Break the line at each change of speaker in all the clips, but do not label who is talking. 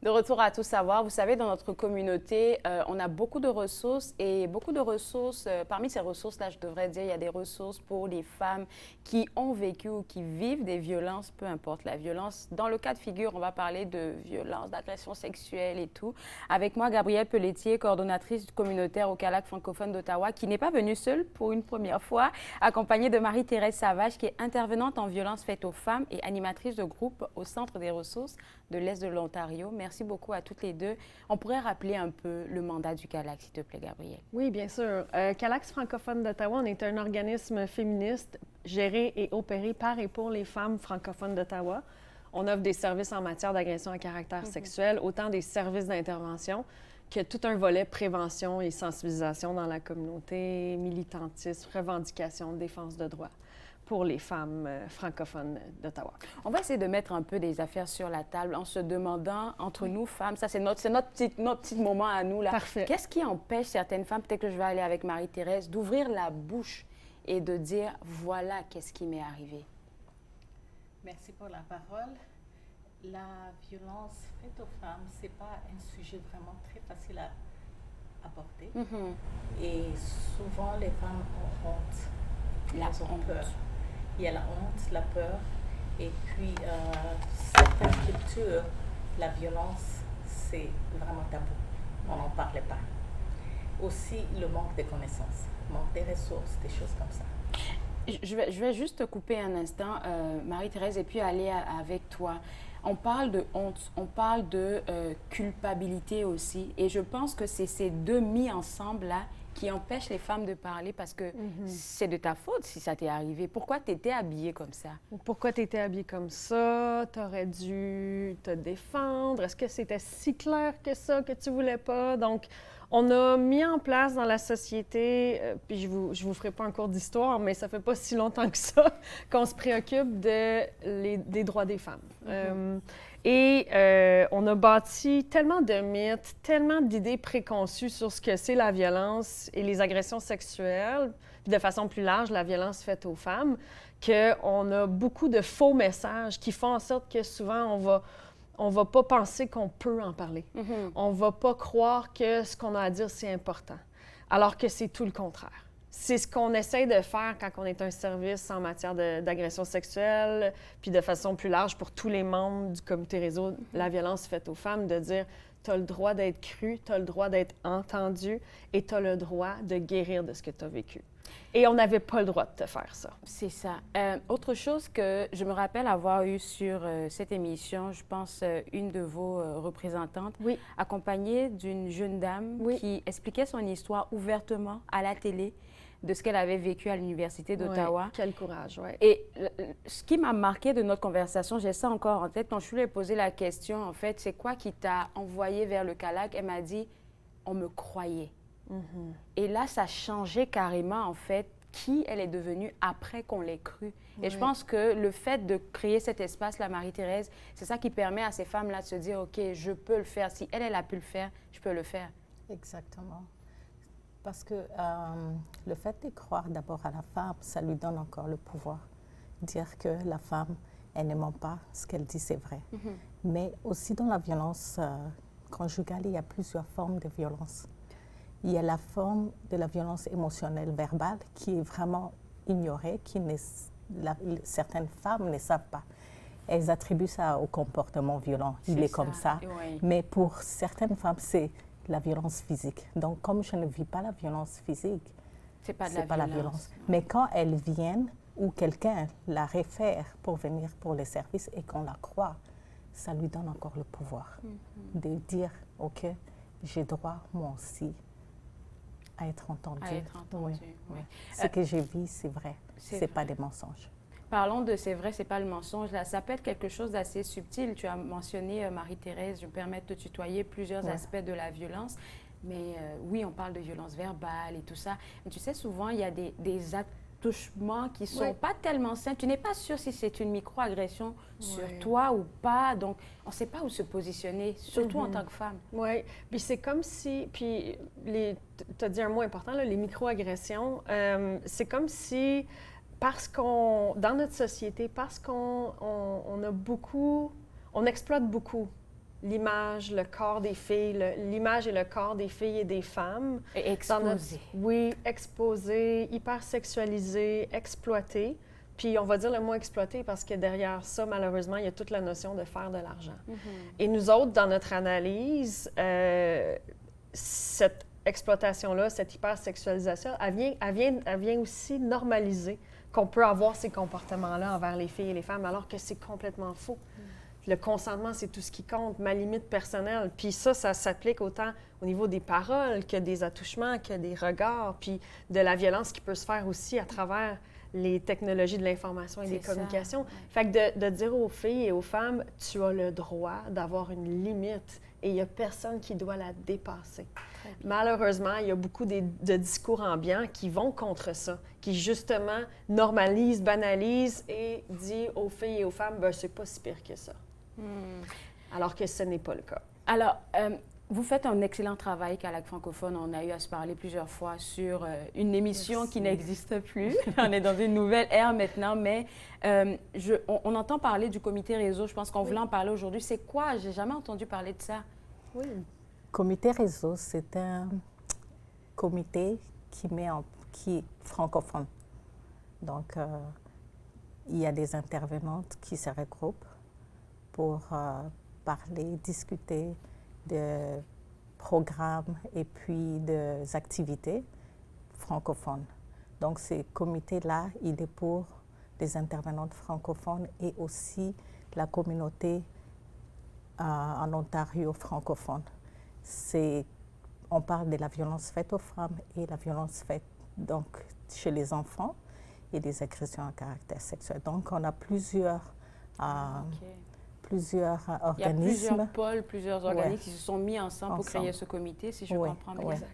De retour à tout savoir, vous savez, dans notre communauté, on a beaucoup de ressources et beaucoup de ressources, parmi ces ressources-là, je devrais dire, il y a des ressources pour les femmes qui ont vécu ou qui vivent des violences, peu importe la violence. Dans le cas de figure, on va parler de violence, d'agression sexuelle et tout. Avec moi, Gabrielle Pelletier, coordonnatrice communautaire au CALAC francophone d'Ottawa, qui n'est pas venue seule pour une première fois, accompagnée de Marie-Thérèse Savage, qui est intervenante en violence faite aux femmes et animatrice de groupe au Centre des ressources de l'Est de l'Ontario. Merci beaucoup à toutes les deux. On pourrait rappeler un peu le mandat du CALAC, s'il te plaît, Gabrielle.
Oui, bien sûr. CALAX francophone d'Ottawa, on est un organisme féministe géré et opéré par et pour les femmes francophones d'Ottawa. On offre des services en matière d'agression à caractère sexuel, autant des services d'intervention que tout un volet prévention et sensibilisation dans la communauté, militantisme, revendication, défense de droits pour les femmes francophones d'Ottawa.
On va essayer de mettre un peu des affaires sur la table en se demandant, entre nous, femmes, ça c'est notre petit moment à nous, là.
Parfait.
Qu'est-ce qui empêche certaines femmes, peut-être que je vais aller avec Marie-Thérèse, d'ouvrir la bouche et de dire, voilà, qu'est-ce qui m'est arrivé?
Merci pour la parole. La violence faite aux femmes, ce n'est pas un sujet vraiment très facile à aborder. Et souvent, les femmes ont honte.
La
Elles ont
honte.
peur. Il y a la honte, la peur. Et puis, certaines cultures, la violence, c'est vraiment tabou. On n'en parlait pas. Aussi, le manque de connaissances, manque des ressources, des choses comme ça.
Je vais juste te couper un instant, Marie-Thérèse, et puis aller avec toi. On parle de honte, on parle de culpabilité aussi. Et je pense que c'est ces deux mis ensemble-là qui empêchent les femmes de parler parce que c'est de ta faute si ça t'est arrivé. Pourquoi tu étais habillée comme ça?
Pourquoi tu étais habillée comme ça? Tu aurais dû te défendre. Est-ce que c'était si clair que ça que tu voulais pas? Donc, on a mis en place dans la société, puis je vous ferai pas un cours d'histoire, mais ça fait pas si longtemps que ça qu'on se préoccupe des droits des femmes. On a bâti tellement de mythes, tellement d'idées préconçues sur ce que c'est la violence et les agressions sexuelles, puis de façon plus large, la violence faite aux femmes, qu'on a beaucoup de faux messages qui font en sorte que souvent, on va pas penser qu'on peut en parler. On va pas croire que ce qu'on a à dire, c'est important, alors que c'est tout le contraire. C'est ce qu'on essaie de faire quand on est un service en matière d'agression sexuelle, puis de façon plus large pour tous les membres du comité réseau La violence faite aux femmes, de dire « tu as le droit d'être cru, tu as le droit d'être entendu et tu as le droit de guérir de ce que tu as vécu ». Et on n'avait pas le droit de te faire ça.
C'est ça. Autre chose que je me rappelle avoir eu sur cette émission, je pense une de vos représentantes,
Oui.
accompagnée d'une jeune dame qui expliquait son histoire ouvertement à la télé de ce qu'elle avait vécu à l'Université d'Ottawa.
Ouais, quel courage, oui.
Et ce qui m'a marqué de notre conversation, j'ai ça encore en tête, quand je lui ai posé la question, en fait, c'est quoi qui t'a envoyé vers le CALAC? Elle m'a dit, on me croyait. Et là, ça changeait carrément, en fait, qui elle est devenue après qu'on l'ait crue. Et je pense que le fait de créer cet espace-là, Marie-Thérèse, c'est ça qui permet à ces femmes-là de se dire, OK, je peux le faire. Si elle a pu le faire, je peux le faire.
Exactement. Parce que le fait de croire d'abord à la femme, ça lui donne encore le pouvoir. Dire que la femme, elle ne ment pas, ce qu'elle dit, c'est vrai. Mais aussi dans la violence conjugale, il y a plusieurs formes de violence. Il y a la forme de la violence émotionnelle verbale qui est vraiment ignorée, certaines femmes ne savent pas. Elles attribuent ça au comportement violent. Il est comme ça.
Oui.
Mais pour certaines femmes, c'est la violence physique. Donc, comme je ne vis pas la violence physique,
C'est pas de
c'est pas la violence. Mais quand elles viennent ou quelqu'un la réfère pour venir pour les services et qu'on la croit, ça lui donne encore le pouvoir de dire, OK, j'ai droit, moi aussi, à être entendue.
À être entendue, oui.
Ce que j'ai vu, c'est vrai. C'est pas des mensonges.
Parlons de c'est vrai, c'est pas le mensonge. Là, ça peut être quelque chose d'assez subtil. Tu as mentionné, Marie-Thérèse, je me permets de te tutoyer, plusieurs aspects de la violence. Mais oui, on parle de violence verbale et tout ça. Mais tu sais, souvent, il y a des attouchements qui ne sont pas tellement simples. Tu n'es pas sûr si c'est une micro-agression sur toi ou pas. Donc, on ne sait pas où se positionner, surtout en tant que femme.
Oui, puis c'est comme si, puis tu as dit un mot important, là, les micro-agressions, c'est comme si, dans notre société, parce qu'on a beaucoup, on exploite beaucoup l'image, le corps des filles, l'image et le corps des filles et des femmes.
Et exposé.
Oui, exposé, hyper sexualisé, exploité. Puis on va dire le mot exploité parce que derrière ça, malheureusement, il y a toute la notion de faire de l'argent. Et nous autres, dans notre analyse, cette exploitation-là, cette hypersexualisation, elle vient aussi normaliser qu'on peut avoir ces comportements-là envers les filles et les femmes, alors que c'est complètement faux. Le consentement, c'est tout ce qui compte, ma limite personnelle. Puis ça s'applique autant au niveau des paroles que des attouchements, que des regards, puis de la violence qui peut se faire aussi à travers les technologies de l'information et des communications. Fait que de dire aux filles et aux femmes, tu as le droit d'avoir une limite et il n'y a personne qui doit la dépasser. Malheureusement, il y a beaucoup de discours ambiants qui vont contre ça, qui justement normalisent, banalisent et disent aux filles et aux femmes, ben c'est pas si pire que ça. Alors que ce n'est pas le cas.
Alors, vous faites un excellent travail qu'à la francophone. On a eu à se parler plusieurs fois sur une émission qui n'existe plus. On est dans une nouvelle ère maintenant, mais on entend parler du comité réseau. Je pense qu'on voulait en parler aujourd'hui. C'est quoi? J'ai jamais entendu parler de ça.
Oui. Comité réseau, c'est un comité qui est francophone. Donc, il y a des intervenantes qui se regroupent pour parler, discuter de programmes et puis des activités francophones. Donc, ce comité-là, il est pour les intervenantes francophones et aussi la communauté en Ontario francophone. On parle de la violence faite aux femmes et la violence faite donc, chez les enfants et des agressions à caractère sexuel. Donc, on a plusieurs organismes.
Il y a plusieurs pôles, plusieurs organismes qui se sont mis ensemble pour créer ce comité, si je comprends bien.
Exact.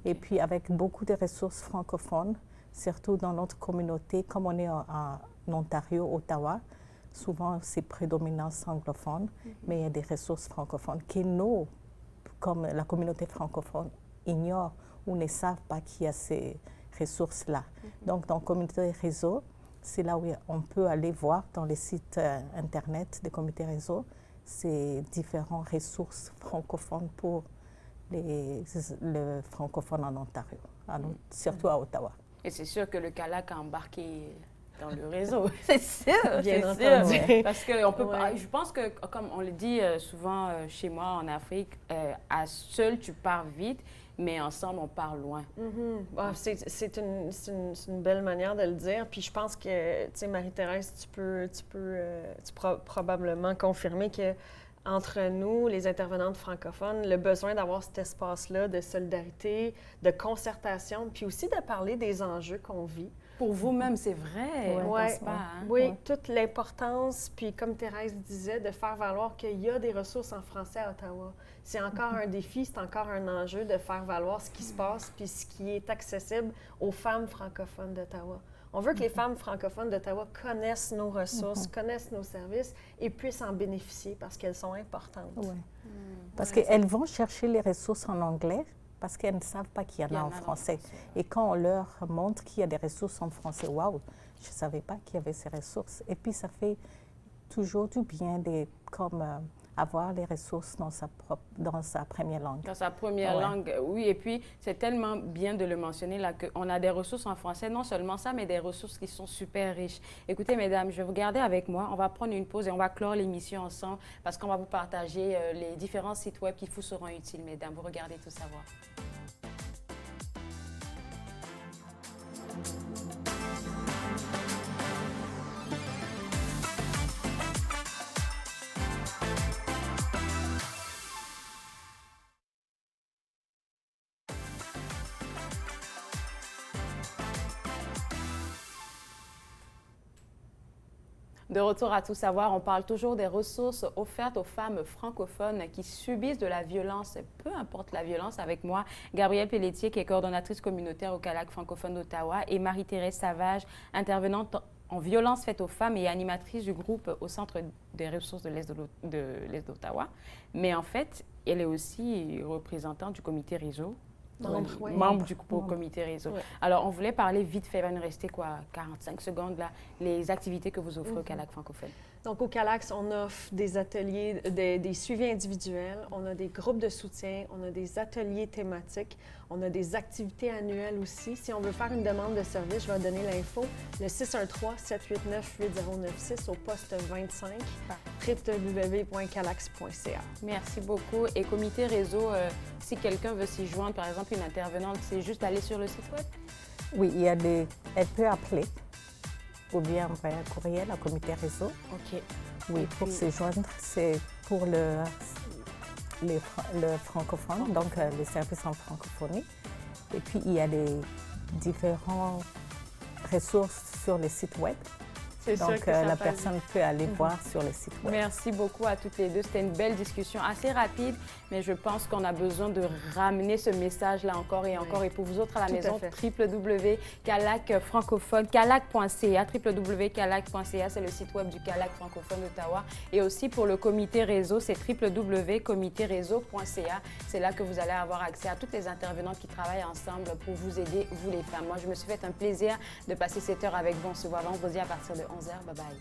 Et puis avec beaucoup de ressources francophones, surtout dans notre communauté, comme on est en Ontario, Ottawa, souvent c'est prédominance anglophone, mais il y a des ressources francophones que nous, comme la communauté francophone, ignore ou ne savent pas qu'il y a ces ressources-là. Donc dans le comité réseau, c'est là où on peut aller voir dans les sites Internet des comités réseau ces différentes ressources francophones pour le francophone en Ontario, surtout à Ottawa.
Et c'est sûr que le CALAC a embarqué dans le réseau. C'est sûr,
bien
c'est
entendu.
sûr. Parce que on peut pas, je pense que, comme on le dit souvent chez moi en Afrique, à seul tu pars vite, mais ensemble, on part loin.
C'est une belle manière de le dire. Puis je pense que, tu sais, Marie-Thérèse, tu peux probablement confirmer que entre nous, les intervenantes francophones, le besoin d'avoir cet espace-là de solidarité, de concertation, puis aussi de parler des enjeux qu'on vit.
Pour vous-même, c'est vrai, on pense pas. Hein?
Oui, toute l'importance, puis comme Thérèse disait, de faire valoir qu'il y a des ressources en français à Ottawa. C'est encore un défi, c'est encore un enjeu de faire valoir ce qui se passe, puis ce qui est accessible aux femmes francophones d'Ottawa. On veut que les femmes francophones d'Ottawa connaissent nos ressources, connaissent nos services et puissent en bénéficier parce qu'elles sont importantes.
Parce qu'elles vont chercher les ressources en anglais, parce qu'elles ne savent pas qu'il y en a en français. Et quand on leur montre qu'il y a des ressources en français, waouh, je ne savais pas qu'il y avait ces ressources. Et puis, ça fait toujours du bien de avoir les ressources dans sa première langue.
Dans sa première langue, oui. Et puis, c'est tellement bien de le mentionner là qu'on a des ressources en français. Non seulement ça, mais des ressources qui sont super riches. Écoutez, mesdames, je vais vous garder avec moi. On va prendre une pause et on va clore l'émission ensemble parce qu'on va vous partager les différents sites web qui vous seront utiles, mesdames. Vous regardez Tout savoir. De retour à Tout savoir, on parle toujours des ressources offertes aux femmes francophones qui subissent de la violence, peu importe la violence. Avec moi, Gabrielle Pelletier, qui est coordonnatrice communautaire au CALAC francophone d'Ottawa, et Marie-Thérèse Savage, intervenante en violence faite aux femmes et animatrice du groupe au Centre des ressources de l'Est d'Ottawa. Mais en fait, elle est aussi représentante du comité réseau membre du comité réseau.
Ouais.
Alors, on voulait parler vite fait, il va nous rester quoi, 45 secondes là, les activités que vous offrez au CALAC francophone.
Donc, au CALAX, on offre des ateliers, des suivis individuels, on a des groupes de soutien, on a des ateliers thématiques, on a des activités annuelles aussi. Si on veut faire une demande de service, je vais donner l'info, le 613-789-8096 au poste 25, www.calax.ca.
Merci beaucoup. Et comité réseau, si quelqu'un veut s'y joindre, par exemple une intervenante, c'est juste d'aller sur le site web?
Oui, elle peut appeler ou bien envoyer un courriel au comité réseau.
OK.
Oui, pour se joindre, c'est pour le francophone, donc les services en francophonie. Et puis, il y a des différentes ressources sur le site web.
C'est sûr
Donc,
que ça
la
passe
personne peut aller voir sur le site web.
Merci beaucoup à toutes les deux. C'était une belle discussion, assez rapide, mais je pense qu'on a besoin de ramener ce message-là encore et encore.
Oui.
Et pour vous autres à la
Tout à
maison,
fait.
www.calac francophone, calac.ca, www.calac.ca, c'est le site web du CALAC francophone d'Ottawa. Et aussi pour le comité réseau, c'est www.comitereseau.ca. C'est là que vous allez avoir accès à toutes les intervenantes qui travaillent ensemble pour vous aider, vous les femmes. Moi, je me suis fait un plaisir de passer cette heure avec vous. On se voit vendredi à partir de 11h. Bye bye.